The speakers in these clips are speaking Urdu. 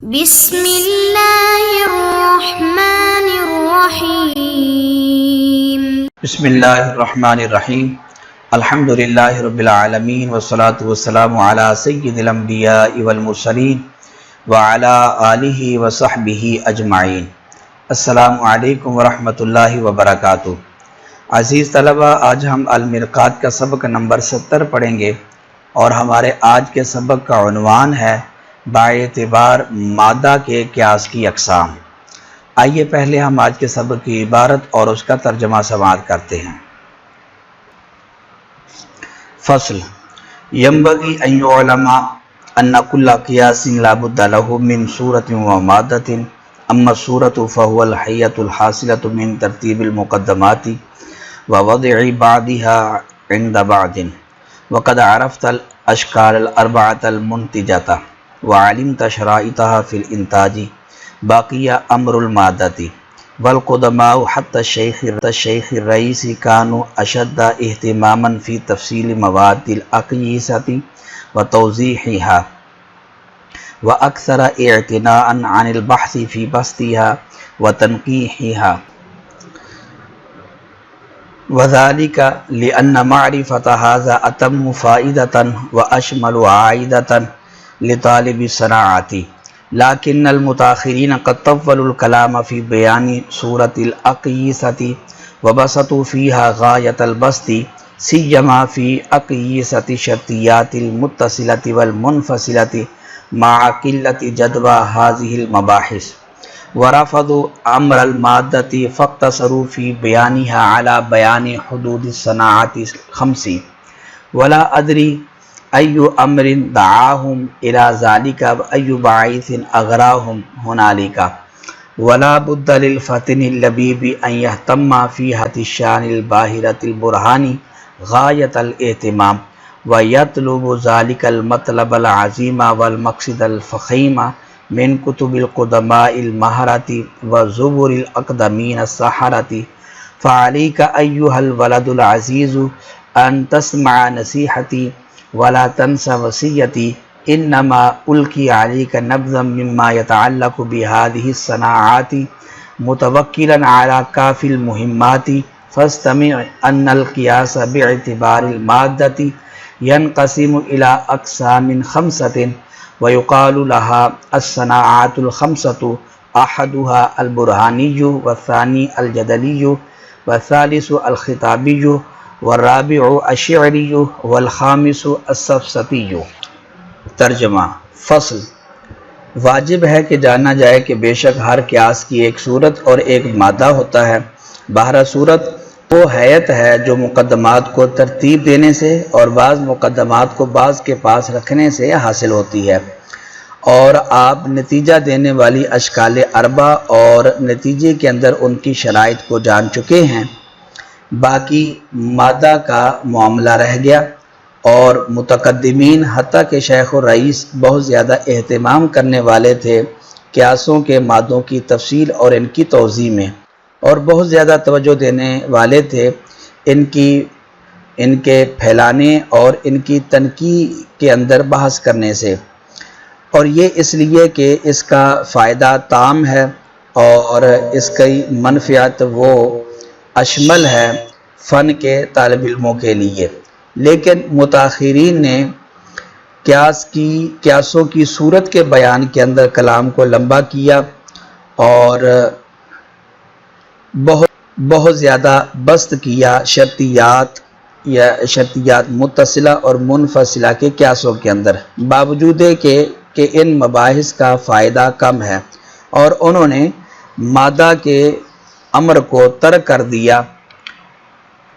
بسم اللہ الرحمن الرحیم بسم اللہ الرحمن الرحیم الحمدللہ رب العالمین والصلاة والسلام علی سید الانبیاء والمرسلین وعلی آلہ وصحبہ اجمعین۔ السلام علیکم ورحمۃ اللہ وبرکاتہ۔ عزیز طلبہ، آج ہم المرقات کا سبق نمبر 70 پڑھیں گے اور ہمارے آج کے سبق کا عنوان ہے باعتبار مادہ کے قیاس کی اقسام۔ آئیے پہلے ہم آج کے سبق کی عبارت اور اس کا ترجمہ سماعت کرتے ہیں۔ فصل ينبغي أن يعلم أن كل قياس لا بد له من صورة ومادة، أما الصورة فهو الحية الحاصلة من ترتيب المقدمات ووضع بعضها عند بعض، وقد عرفت الأشكال الأربعة المنتجة وعلمت شرائطها في الإنتاج، باقي أمر المادة، والقدماء حتى الشيخ الرئيس كانوا أشد اهتماما في تفصيل مواد الأقيسة وتوضيحها، وأكثر اعتناء عن البحث في بسطها وتنقيحها، وذلك لأن معرفة هذا أتم فائدة وأشمل عائدة لطالب الصناعة، لكن المتأخرين قد طولوا الكلام في بيان صورة الأقيسة وبسطوا فيها غاية البسط، سيما في أقيسة الشرطيات المتصلة والمنفصلة مع قلة جدوى هذه المباحث، ورفضوا أمر المادة فاقتصروا في بيانها على بيان حدود الصناعة الخمس، ولا أدري أي أمر دعاهم إلى ذلك وأي باعث أغراهم هنالك، ولا بد للفتن اللبيب أن يهتم في هذه الشان الباهرة البرهان غاية الاهتمام، ويطلب ذلك المطلب العظيم والمقصد الفخيم من كتب القدماء المهرة وزبر الأقدمين السحرة، فعليك أيها الولد العزيز أن تسمع نصيحتي ولا تنسى وصيتي، انما القي عليك نبذا مما يتعلق بهذه الصناعات متوكلا على كافي المهمات، فاستمع ان القياس باعتبار المادة ينقسم الى اقسام 5، ويقال لها الصناعات الخمسة، احدها البرهاني، والثاني الجدلي، والثالث الخطابي، والرابع الشعری، والخامس السفسطی۔ ترجمہ۔ فصل واجب ہے کہ جانا جائے کہ بے شک ہر قیاس کی ایک صورت اور ایک مادہ ہوتا ہے۔ بہرحال صورت وہ حیت ہے جو مقدمات کو ترتیب دینے سے اور بعض مقدمات کو بعض کے پاس رکھنے سے حاصل ہوتی ہے، اور آپ نتیجہ دینے والی اشکال اربع اور نتیجے کے اندر ان کی شرائط کو جان چکے ہیں۔ باقی مادہ کا معاملہ رہ گیا، اور متقدمین حتیٰ کہ شیخ الرئیس بہت زیادہ اہتمام کرنے والے تھے قیاسوں کے مادوں کی تفصیل اور ان کی توضیح میں، اور بہت زیادہ توجہ دینے والے تھے ان کے پھیلانے اور ان کی تنقیح کے اندر بحث کرنے سے، اور یہ اس لیے کہ اس کا فائدہ تام ہے اور اس کی منفعت وہ اشمل ہے فن کے طالب علموں کے لیے۔ لیکن متاخرین نے قیاسوں کی صورت کے بیان کے اندر کلام کو لمبا کیا اور بہت زیادہ بسط کیا شرطیات متصلہ اور منفصلہ کے قیاسوں کے اندر، باوجود کہ ان مباحث کا فائدہ کم ہے، اور انہوں نے مادہ کے امر کو ترک کر دیا،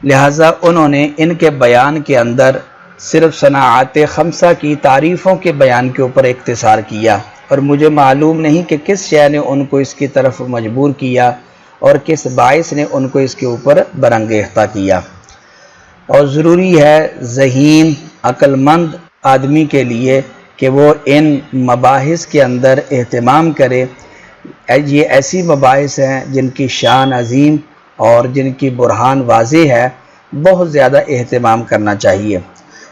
لہذا انہوں نے ان کے بیان کے اندر صرف صناعات خمسہ کی تعریفوں کے بیان کے اوپر اختصار کیا، اور مجھے معلوم نہیں کہ کس شے نے ان کو اس کی طرف مجبور کیا اور کس باعث نے ان کو اس کے اوپر برانگیختہ کیا۔ اور ضروری ہے ذہین عقل مند آدمی کے لیے کہ وہ ان مباحث کے اندر اہتمام کرے۔ یہ ایسی مباحث ہیں جن کی شان عظیم اور جن کی برہان واضح ہے، بہت زیادہ اہتمام کرنا چاہیے،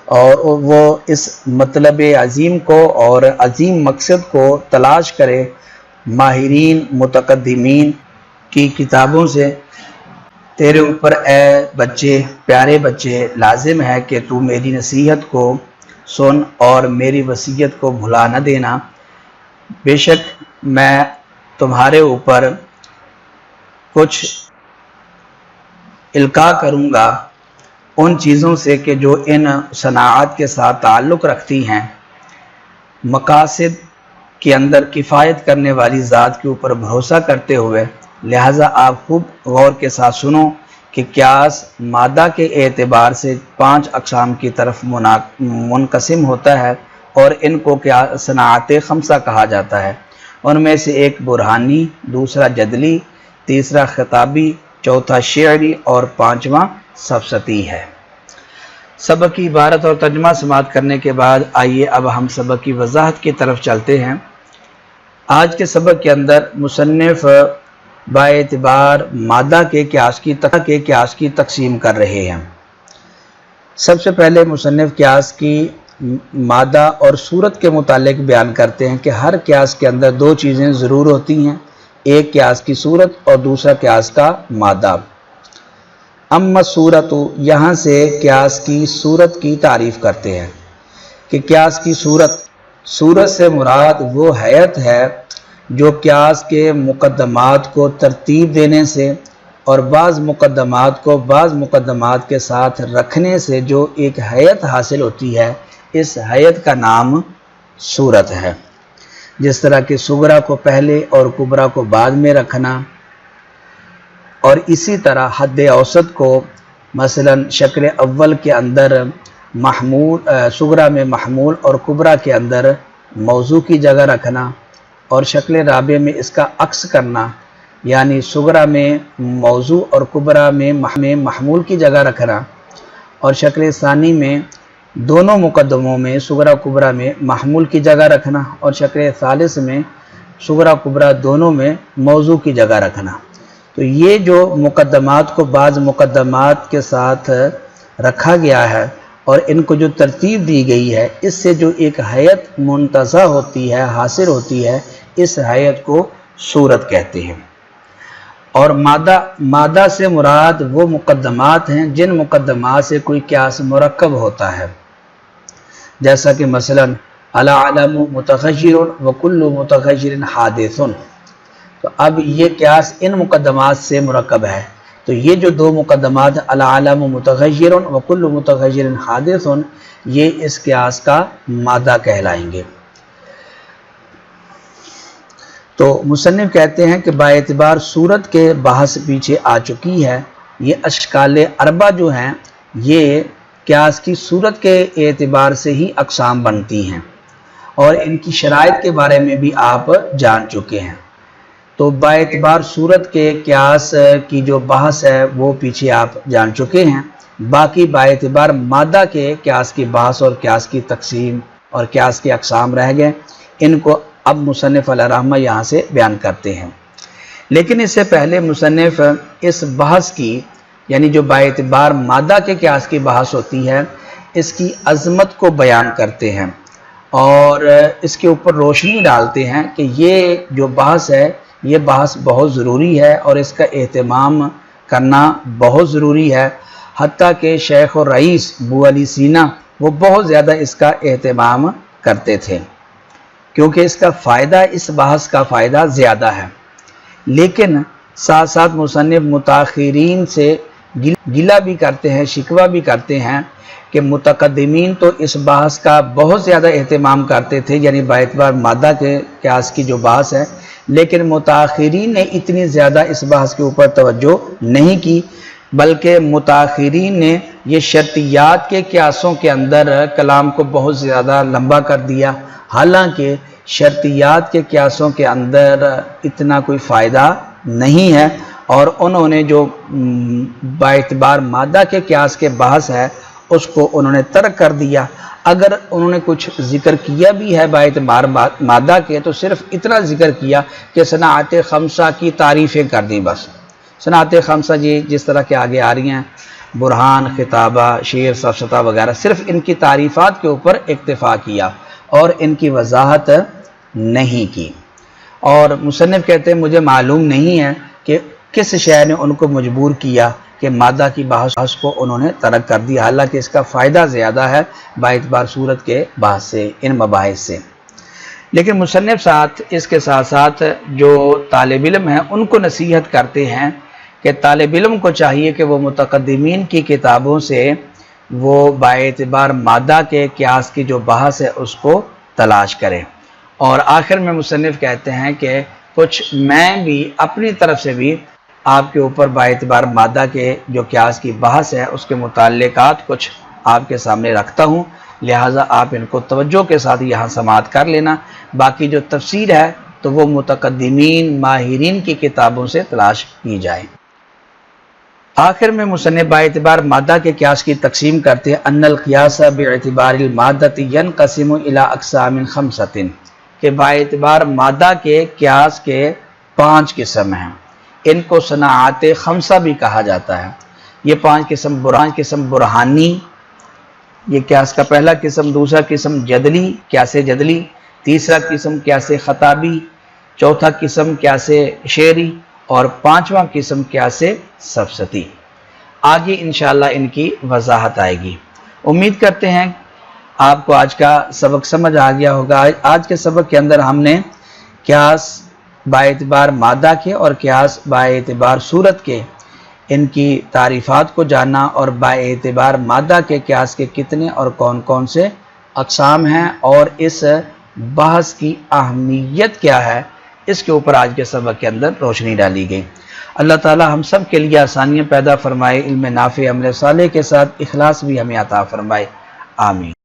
اور وہ اس مطلب عظیم کو اور عظیم مقصد کو تلاش کرے ماہرین متقدمین کی کتابوں سے۔ تیرے اوپر اے بچے، پیارے بچے، لازم ہے کہ تو میری نصیحت کو سن اور میری وصیت کو بھلا نہ دینا۔ بے شک میں تمہارے اوپر کچھ القاء کروں گا ان چیزوں سے کہ جو ان صناعات کے ساتھ تعلق رکھتی ہیں، مقاصد کے اندر کفایت کرنے والی ذات کے اوپر بھروسہ کرتے ہوئے۔ لہٰذا آپ خوب غور کے ساتھ سنو کہ قیاس مادہ کے اعتبار سے 5 اقسام کی طرف منقسم ہوتا ہے اور ان کو صناعت خمسہ کہا جاتا ہے۔ ان میں سے ایک برہانی، دوسرا جدلی، تیسرا خطابی، چوتھا شعری اور 5واں سفسطی ہے۔ سبق کی عبارت اور ترجمہ سماعت کرنے کے بعد آئیے اب ہم سبق کی وضاحت کی طرف چلتے ہیں۔ آج کے سبق کے اندر مصنف باعتبار مادہ کے قیاس کی تقسیم کر رہے ہیں۔ سب سے پہلے مصنف قیاس کی مادہ اور صورت کے متعلق بیان کرتے ہیں کہ ہر قیاس کے اندر 2 چیزیں ضرور ہوتی ہیں، ایک قیاس کی صورت اور دوسرا قیاس کا مادہ۔ اما صورت، یہاں سے قیاس کی صورت کی تعریف کرتے ہیں کہ قیاس کی صورت سے مراد وہ حیت ہے جو قیاس کے مقدمات کو ترتیب دینے سے اور بعض مقدمات کو بعض مقدمات کے ساتھ رکھنے سے جو ایک حیت حاصل ہوتی ہے، اس حیت کا نام صورت ہے۔ جس طرح کہ صغرا کو پہلے اور کبرا کو بعد میں رکھنا، اور اسی طرح حد اوسط کو مثلا شکل اول کے اندر صغرا میں محمول اور کبرا کے اندر موضوع کی جگہ رکھنا، اور شکل رابع میں اس کا عکس کرنا، یعنی صغرا میں موضوع اور کبرا میں محمول کی جگہ رکھنا، اور شکل ثانی میں دونوں مقدموں میں صغرا کبرا میں محمول کی جگہ رکھنا، اور شکل ثالث میں صغرا کبرا دونوں میں موضوع کی جگہ رکھنا۔ تو یہ جو مقدمات کو بعض مقدمات کے ساتھ رکھا گیا ہے اور ان کو جو ترتیب دی گئی ہے، اس سے جو ایک حیت منتزع ہوتی ہے، حاصل ہوتی ہے، اس حیت کو صورت کہتے ہیں۔ اور مادہ سے مراد وہ مقدمات ہیں جن مقدمات سے کوئی قیاس مرکب ہوتا ہے، جیسا کہ مثلا العالم متغیر وکل متغیر حادث۔ تو اب یہ قیاس ان مقدمات سے مرکب ہے، تو یہ جو 2 مقدمات العالم متغیر وکل متغیر حادث، یہ اس قیاس کا مادہ کہلائیں گے۔ تو مصنف کہتے ہیں کہ باعتبار صورت کے بحث پیچھے آ چکی ہے، یہ اشکال 4 جو ہیں یہ قیاس کی صورت کے اعتبار سے ہی اقسام بنتی ہیں، اور ان کی شرائط کے بارے میں بھی آپ جان چکے ہیں۔ تو باعتبار صورت کے قیاس کی جو بحث ہے وہ پیچھے آپ جان چکے ہیں۔ باقی باعتبار مادہ کے قیاس کی بحث اور قیاس کی تقسیم اور قیاس کی اقسام رہ گئے، ان کو اب مصنف علیہ رحمہ یہاں سے بیان کرتے ہیں۔ لیکن اس سے پہلے مصنف اس بحث کی، یعنی جو باعتبار مادہ کے قیاس کی بحث ہوتی ہے، اس کی عظمت کو بیان کرتے ہیں اور اس کے اوپر روشنی ڈالتے ہیں کہ یہ جو بحث ہے، یہ بحث بہت ضروری ہے اور اس کا اہتمام کرنا بہت ضروری ہے۔ حتیٰ کہ شیخ اور رئیس ابو علی سینا وہ بہت زیادہ اس کا اہتمام کرتے تھے، کیونکہ اس کا فائدہ، اس بحث کا فائدہ زیادہ ہے۔ لیکن ساتھ ساتھ مصنف متاخرین سے گلہ بھی کرتے ہیں، شکوہ بھی کرتے ہیں کہ متقدمین تو اس بحث کا بہت زیادہ اہتمام کرتے تھے، یعنی باعتبار مادہ کے قیاس کی جو بحث ہے، لیکن متاخرین نے اتنی زیادہ اس بحث کے اوپر توجہ نہیں کی، بلکہ متاخرین نے یہ شرطیات کے قیاسوں کے اندر کلام کو بہت زیادہ لمبا کر دیا، حالانکہ شرطیات کے قیاسوں کے اندر اتنا کوئی فائدہ نہیں ہے، اور انہوں نے جو باعتبار مادہ کے قیاس کے بحث ہے اس کو انہوں نے ترک کر دیا۔ اگر انہوں نے کچھ ذکر کیا بھی ہے باعتبار مادہ کے، تو صرف اتنا ذکر کیا کہ صنعت خمسہ کی تعریفیں کر دی بس۔ صنعت خمسہ جس طرح کے آگے آ رہی ہیں، برہان، خطابہ، شعر، سفسطہ وغیرہ، صرف ان کی تعریفات کے اوپر اکتفا کیا اور ان کی وضاحت نہیں کی۔ اور مصنف کہتے ہیں مجھے معلوم نہیں ہے کہ کس شے نے ان کو مجبور کیا کہ مادہ کی بحث کو انہوں نے ترک کر دیا، حالانکہ اس کا فائدہ زیادہ ہے باعتبار صورت کے بحث سے، ان مباحث سے۔ لیکن مصنف اس کے ساتھ ساتھ جو طالب علم ہیں ان کو نصیحت کرتے ہیں کہ طالب علم کو چاہیے کہ وہ متقدمین کی کتابوں سے وہ باعتبار مادہ کے قیاس کی جو بحث ہے اس کو تلاش کرے۔ اور آخر میں مصنف کہتے ہیں کہ کچھ میں بھی اپنی طرف سے بھی آپ کے اوپر باعتبار مادہ کے جو قیاس کی بحث ہے اس کے متعلقات کچھ آپ کے سامنے رکھتا ہوں، لہٰذا آپ ان کو توجہ کے ساتھ یہاں سماعت کر لینا۔ باقی جو تفسیر ہے تو وہ متقدمین ماہرین کی کتابوں سے تلاش کی جائے۔ آخر میں مصنف باعتبار مادہ کے قیاس کی تقسیم کرتے ہیں ان القیاس باعتبار المادۃ ینقسم الی اقسام خمسۃ، کہ باعتبار مادہ کے قیاس کے 5 قسم ہیں، ان کو صناعات خمسہ بھی کہا جاتا ہے۔ یہ 5 قسم برہانی، یہ قیاس کا پہلا قسم، دوسرا قسم جدلی، قیاس جدلی، تیسرا قسم قیاس خطابی، چوتھا قسم قیاس شعری، اور 5واں قسم قیاس سفسطی۔ آگے انشاءاللہ ان کی وضاحت آئے گی۔ امید کرتے ہیں آپ کو آج کا سبق سمجھ آ گیا ہوگا۔ آج کے سبق کے اندر ہم نے قیاس باعتبار مادہ کے اور قیاس باعتبار صورت کے ان کی تعریفات کو جانا، اور باعتبار مادہ کے قیاس کے کتنے اور کون کون سے اقسام ہیں اور اس بحث کی اہمیت کیا ہے، اس کے اوپر آج کے سبق کے اندر روشنی ڈالی گئی۔ اللہ تعالی ہم سب کے لیے آسانیاں پیدا فرمائے، علم نافع، عمل صالح کے ساتھ اخلاص بھی ہمیں عطا فرمائے، آمین۔